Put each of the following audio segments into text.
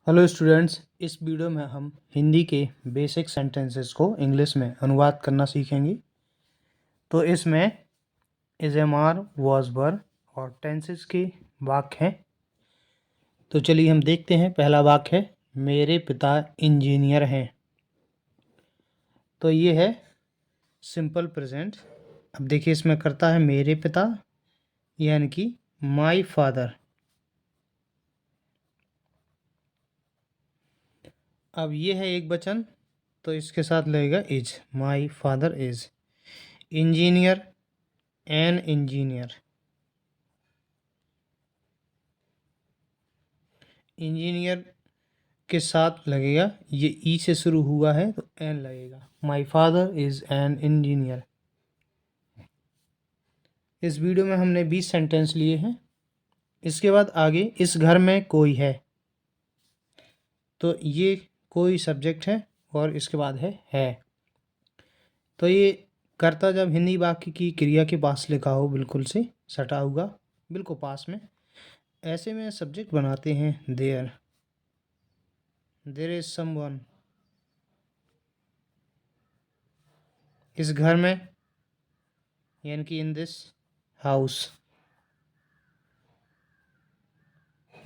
Hello students, इस video में हम हिंदी के बेसिक सेंटेंसेस को इंग्लिश में अनुवाद करना सीखेंगे। तो इसमें is am are was were और टेंसेस के वाक्य हैं। तो चलिए हम देखते हैं। पहला वाक्य है, मेरे पिता इंजीनियर हैं। तो ये है सिंपल प्रेजेंट। अब देखिए इसमें करता है मेरे पिता, यानी कि माई फादर। अब ये है एक वचन, तो इसके साथ लगेगा is. My father is engineer, an engineer. Engineer के साथ लगेगा, ये ई से शुरू हुआ है तो एन लगेगा। My father is an engineer. इस वीडियो में हमने 20 सेंटेंस लिए हैं। इसके बाद आगे इस घर में कोई है, तो ये कोई सब्जेक्ट है और इसके बाद है। तो ये कर्ता जब हिंदी वाक्य की क्रिया के पास लिखा हो, बिल्कुल से सटा हुआ, बिल्कुल पास में, ऐसे में सब्जेक्ट बनाते हैं देयर। There is someone. इस घर में, यानी कि in this house.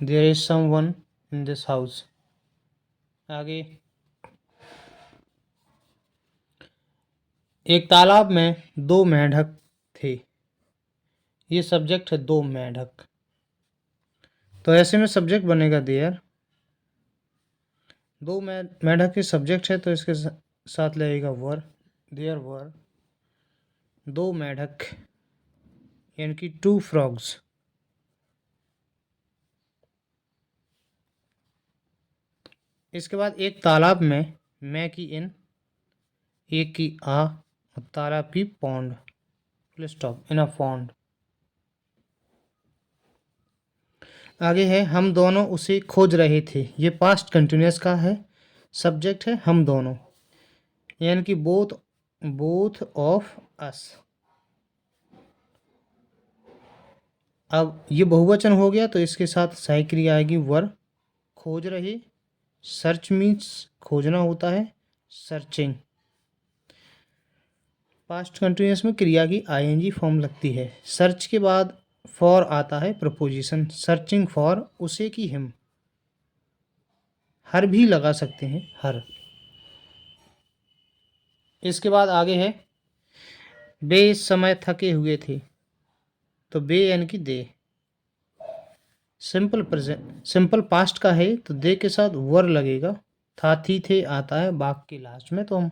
There is someone in this house. आगे एक तालाब में दो मेंढक थे। ये सब्जेक्ट है दो मेंढक, तो ऐसे में सब्जेक्ट बनेगा देयर। दो मेंढक के सब्जेक्ट है तो इसके साथ लगेगा वर। देयर वर दो मेंढक, यानी कि टू फ्रॉग्स। इसके बाद एक तालाब में, मैं की इन, एक की आ और तालाब की पौंड। फुल स्टॉप, इन अ पौंड। आगे है हम दोनों उसे खोज रहे थे। ये पास्ट कंटिन्यूअस का है, सब्जेक्ट है हम दोनों, यानी कि बोथ, बोथ ऑफ अस। अब ये बहुवचन हो गया तो इसके साथ सहायक क्रिया आएगी वर। खोज रहे, सर्च मीन्स खोजना होता है, सर्चिंग। पास्ट कंटिन्यूअस में क्रिया की आईएनजी फॉर्म लगती है। सर्च के बाद फॉर आता है प्रपोजिशन, सर्चिंग फॉर, उसे की हिम। हर भी लगा सकते हैं, हर। इसके बाद आगे है वे इस समय थके हुए थे। तो बे यानी कि दे। सिंपल प्रेजेंट, सिंपल पास्ट का है तो दे के साथ वर लगेगा। था थी थे आता है वाक्य के लास्ट में, तो हम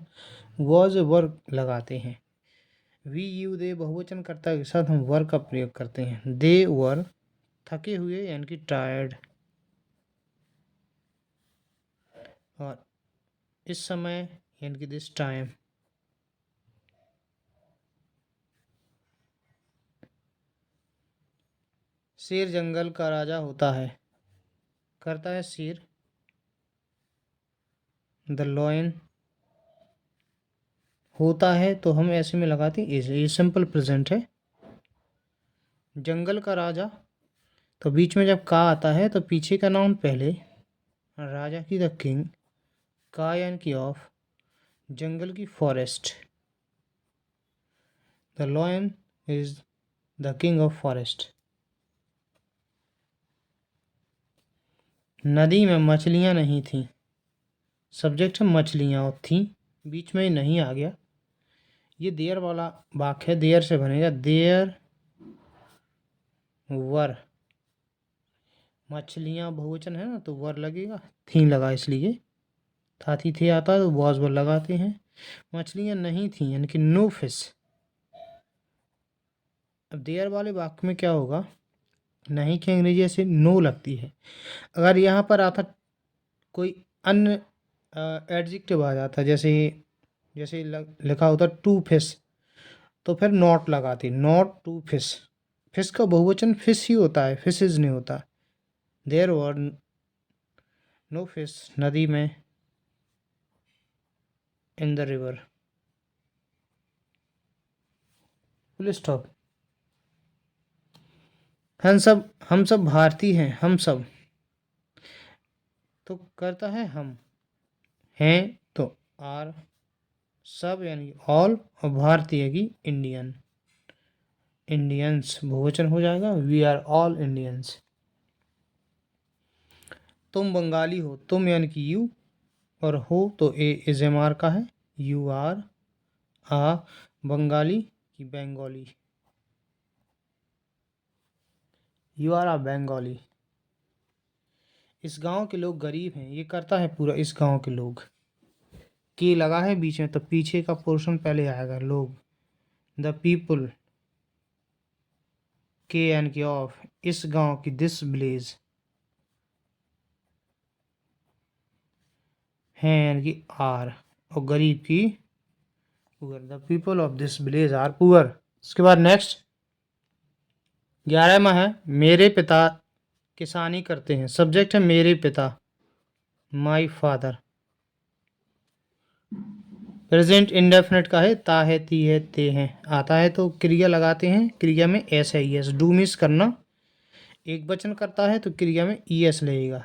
वॉज वर लगाते हैं। वी यू दे बहुवचन कर्ता के साथ हम वर का प्रयोग करते हैं। दे वर थके हुए, यानी कि टायर्ड। और इस समय, यानी कि दिस टाइम। शेर जंगल का राजा होता है, करता है शेर। द लॉयन होता है तो हम ऐसे में लगाते हैं इज। ये सिंपल प्रेजेंट है। जंगल का राजा, तो बीच में जब का आता है तो पीछे का नाउन पहले, राजा की द किंग, का यानी कि ऑफ, जंगल की forest. The lion is the king of forest. नदी में मछलियां नहीं थीं। सब्जेक्ट है मछलियां और थी, बीच में ही नहीं आ गया। ये देयर वाला वाक्य है, देयर से बनेगा देयर वर। मछलियां बहुवचन है ना, तो वर लगेगा, थी लगा इसलिए। था थी थे आता है तो वॉज वर लगाते हैं। मछलियां नहीं थी, यानी कि नो फिश। अब देयर वाले वाक्य में क्या होगा, नहीं की अंग्रेजी ऐसे नो लगती है। अगर यहाँ पर आता कोई अन्य एडजेक्टिव आ जाता, जैसे जैसे लिखा होता टू फिश, तो फिर नॉट लगाती, नॉट टू फिश। फिश का बहुवचन फिश ही होता है, फिशेज नहीं होता। देयर वर नो फिश नदी में, in the river. Full stop. हम सब भारतीय हैं, हम सब। तो करता है हम, हैं तो आर, सब यानी ऑल, और भारतीय की इंडियन, इंडियंस बहुवचन हो जाएगा, वी आर ऑल इंडियंस। तुम बंगाली हो, तुम यानी कि यू, और हो तो ए इज एम आर का है, यू आर आ बंगाली की बंगाली, यू आर आ बंगाली। इस गांव के लोग गरीब हैं, ये करता है पूरा इस गांव के लोग, के लगा है बीच में तो पीछे का पोर्शन पहले आएगा, लोग, द पीपल, के यानी कि ऑफ, इस गांव की, दिस विलेज, है यानी कि आर, और गरीब की poor, the people of this village are poor. उसके बाद नेक्स्ट 11वां है, मेरे पिता किसानी करते हैं। सब्जेक्ट है मेरे पिता, माई फादर। प्रेजेंट इंडेफिनेट का है, ता है, ती है, ते हैं। आता है तो क्रिया लगाते हैं, क्रिया में एस है, ई एस, डू मिस करना। एक वचन करता है तो क्रिया में ई एस लगेगा।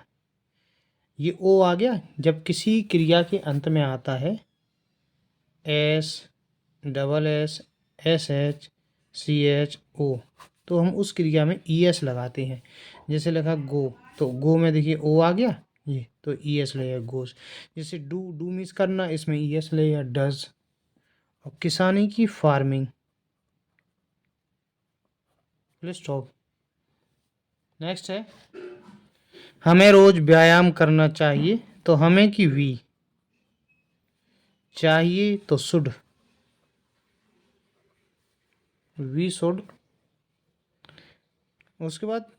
ये ओ आ गया जब किसी क्रिया के अंत में आता है, S, double S, S H, C H O, तो हम उस क्रिया में ई एस लगाते हैं। जैसे लिखा गो, तो गो में देखिए ओ आ गया, ये तो ई एस लगेगा गोस। जैसे डू, डू मिस करना, इसमें ई एस लगेगा डज। और किसानी की फार्मिंग, स्टॉप। नेक्स्ट है, हमें रोज व्यायाम करना चाहिए, तो हमें की वी, चाहिए तो शुड, वी शुड। उसके बाद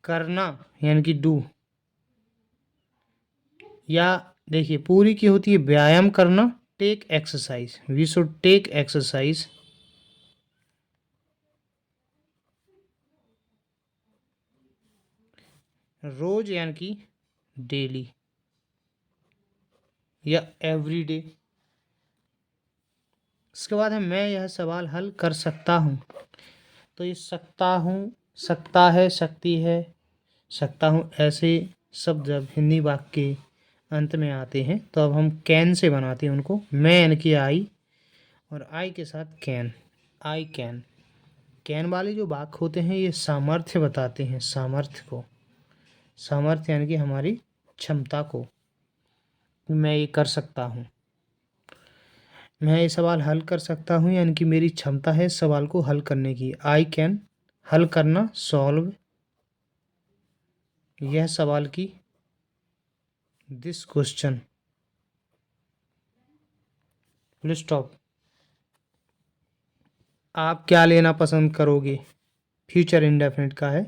करना यानी कि डू, या देखिए पूरी की होती है व्यायाम करना, take exercise, we should take exercise. रोज यानी कि डेली या एवरी डे। इसके बाद है मैं यह सवाल हल कर सकता हूँ, तो ये सकता हूँ, सकता है, सकती है, सकता हूँ, ऐसे शब्द जब हिंदी वाक्य के अंत में आते हैं तो अब हम कैन से बनाते हैं उनको। मैं यानी कि आई, और आई के साथ कैन, आई कैन। कैन वाले जो वाक्य होते हैं ये सामर्थ्य बताते हैं, सामर्थ्य को, सामर्थ्य यानी कि हमारी क्षमता को, मैं ये कर सकता हूँ। मैं ये सवाल हल कर सकता हूँ यानी कि मेरी क्षमता है सवाल को हल करने की। आई कैन, हल करना, सॉल्व, यह सवाल की, दिस क्वेश्चन, फुल स्टॉप। आप क्या लेना पसंद करोगे, फ्यूचर इंडेफिनिट का है।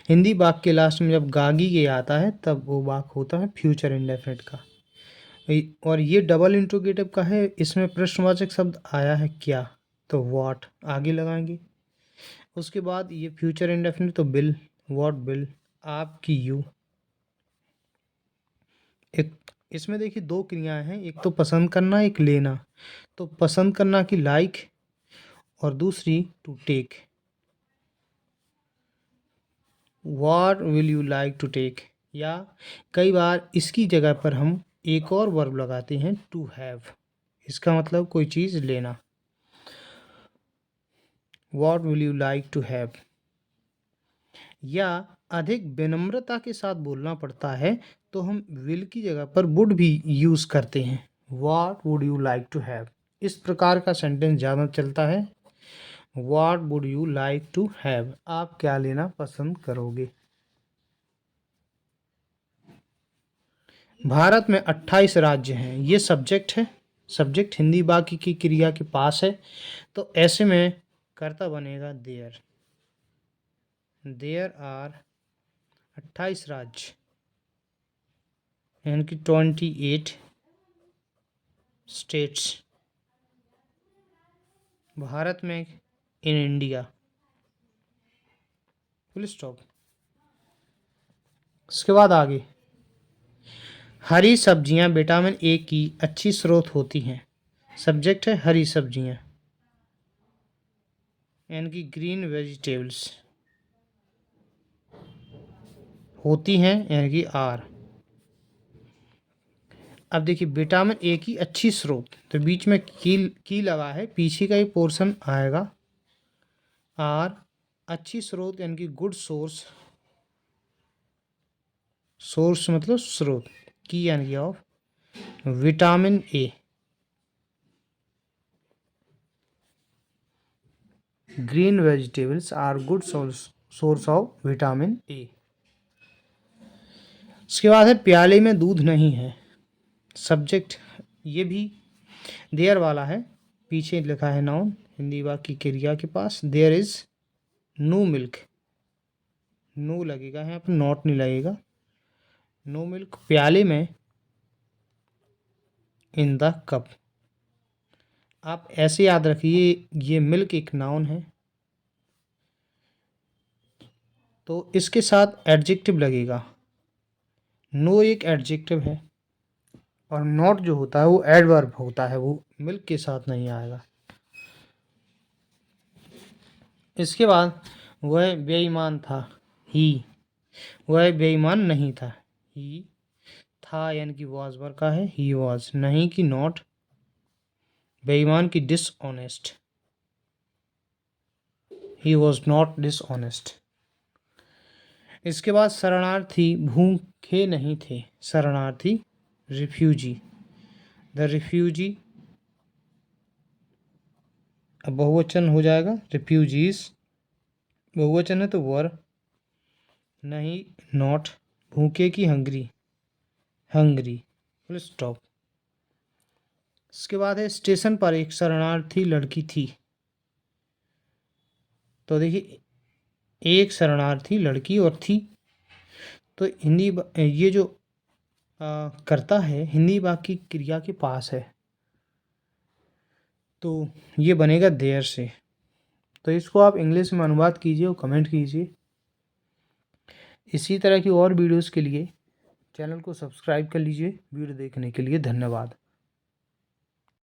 हिंदी वाक्य के लास्ट में जब गागी के आता है तब वो वाक्य होता है फ्यूचर इंडेफिनिट का। और ये डबल इंट्रोगेटिव का है, इसमें प्रश्नवाचक शब्द आया है क्या, तो व्हाट आगे लगाएंगे। उसके बाद ये फ्यूचर इंडेफिनिट तो बिल, व्हाट बिल, आपकी यू। एक इसमें देखिए दो क्रियाएं हैं, एक तो पसंद करना, एक लेना। तो पसंद करना की लाइक, और दूसरी to take, what will you like to take. या कई बार इसकी जगह पर हम एक और वर्ब लगाते हैं, टू हैव, इसका मतलब कोई चीज़ लेना, what will you like to have. या अधिक विनम्रता के साथ बोलना पड़ता है तो हम विल की जगह पर वुड भी यूज़ करते हैं, what would you like to have. इस प्रकार का सेंटेंस ज़्यादा चलता है, what would you like to have, आप क्या लेना पसंद करोगे। भारत में 28 राज्य हैं, ये सब्जेक्ट है, सब्जेक्ट हिंदी वाक्य की क्रिया के पास है, तो ऐसे में कर्ता बनेगा देयर, देयर आर 28 राज्य, यानी कि 28 स्टेट्स भारत में, इन इंडिया, फुल स्टॉप। उसके बाद आगे, हरी सब्जियां विटामिन ए की अच्छी स्रोत होती हैं। सब्जेक्ट है हरी सब्जियां, यानी कि ग्रीन वेजिटेबल्स, होती हैं यानी कि आर, अब देखिए विटामिन ए की अच्छी स्रोत, तो बीच में की लगा है, पीछे का ही पोर्शन आएगा। आर अच्छी स्रोत यानी कि गुड सोर्स, सोर्स मतलब स्रोत, की यानी कि of vitamin A. Green vegetables are good source of vitamin A. उसके बाद है प्याले में दूध नहीं है। सब्जेक्ट ये भी देयर वाला है, पीछे लिखा है नाउन, हिंदी वाक्य की क्रिया के पास there is no milk, no लगेगा यहाँ पर, नॉट नहीं लगेगा। नो मिल्क प्याले में, इन द कप। आप ऐसे याद रखिए ये मिल्क एक नाउन है, तो इसके साथ एडजेक्टिव लगेगा। नो एक एडजेक्टिव है और नॉट जो होता है वो एडवर्ब होता है, वो मिल्क के साथ नहीं आएगा। इसके बाद वह बेईमान था, ही, वह बेईमान नहीं था, ही था यानी कि वॉज वर्ग का है, ही वॉज, नहीं कि नॉट, बेईमान की dishonest, he was not dishonest. इसके बाद शरणार्थी भूखे नहीं थे, शरणार्थी रिफ्यूजी, द रिफ्यूजी, अब बहुवचन हो जाएगा रिफ्यूजीज, बहुवचन है तो वर, नहीं नॉट, भूखे की हंग्री, हंग्री, फुल स्टॉप। इसके बाद है स्टेशन पर एक शरणार्थी लड़की थी, तो देखिए एक शरणार्थी लड़की और थी, तो हिंदी ये जो करता है हिंदी वाक्य की क्रिया के पास है, तो ये बनेगा देयर से। तो इसको आप इंग्लिश में अनुवाद कीजिए और कमेंट कीजिए। इसी तरह की और वीडियोस के लिए चैनल को सब्सक्राइब कर लीजिए। वीडियो देखने के लिए धन्यवाद।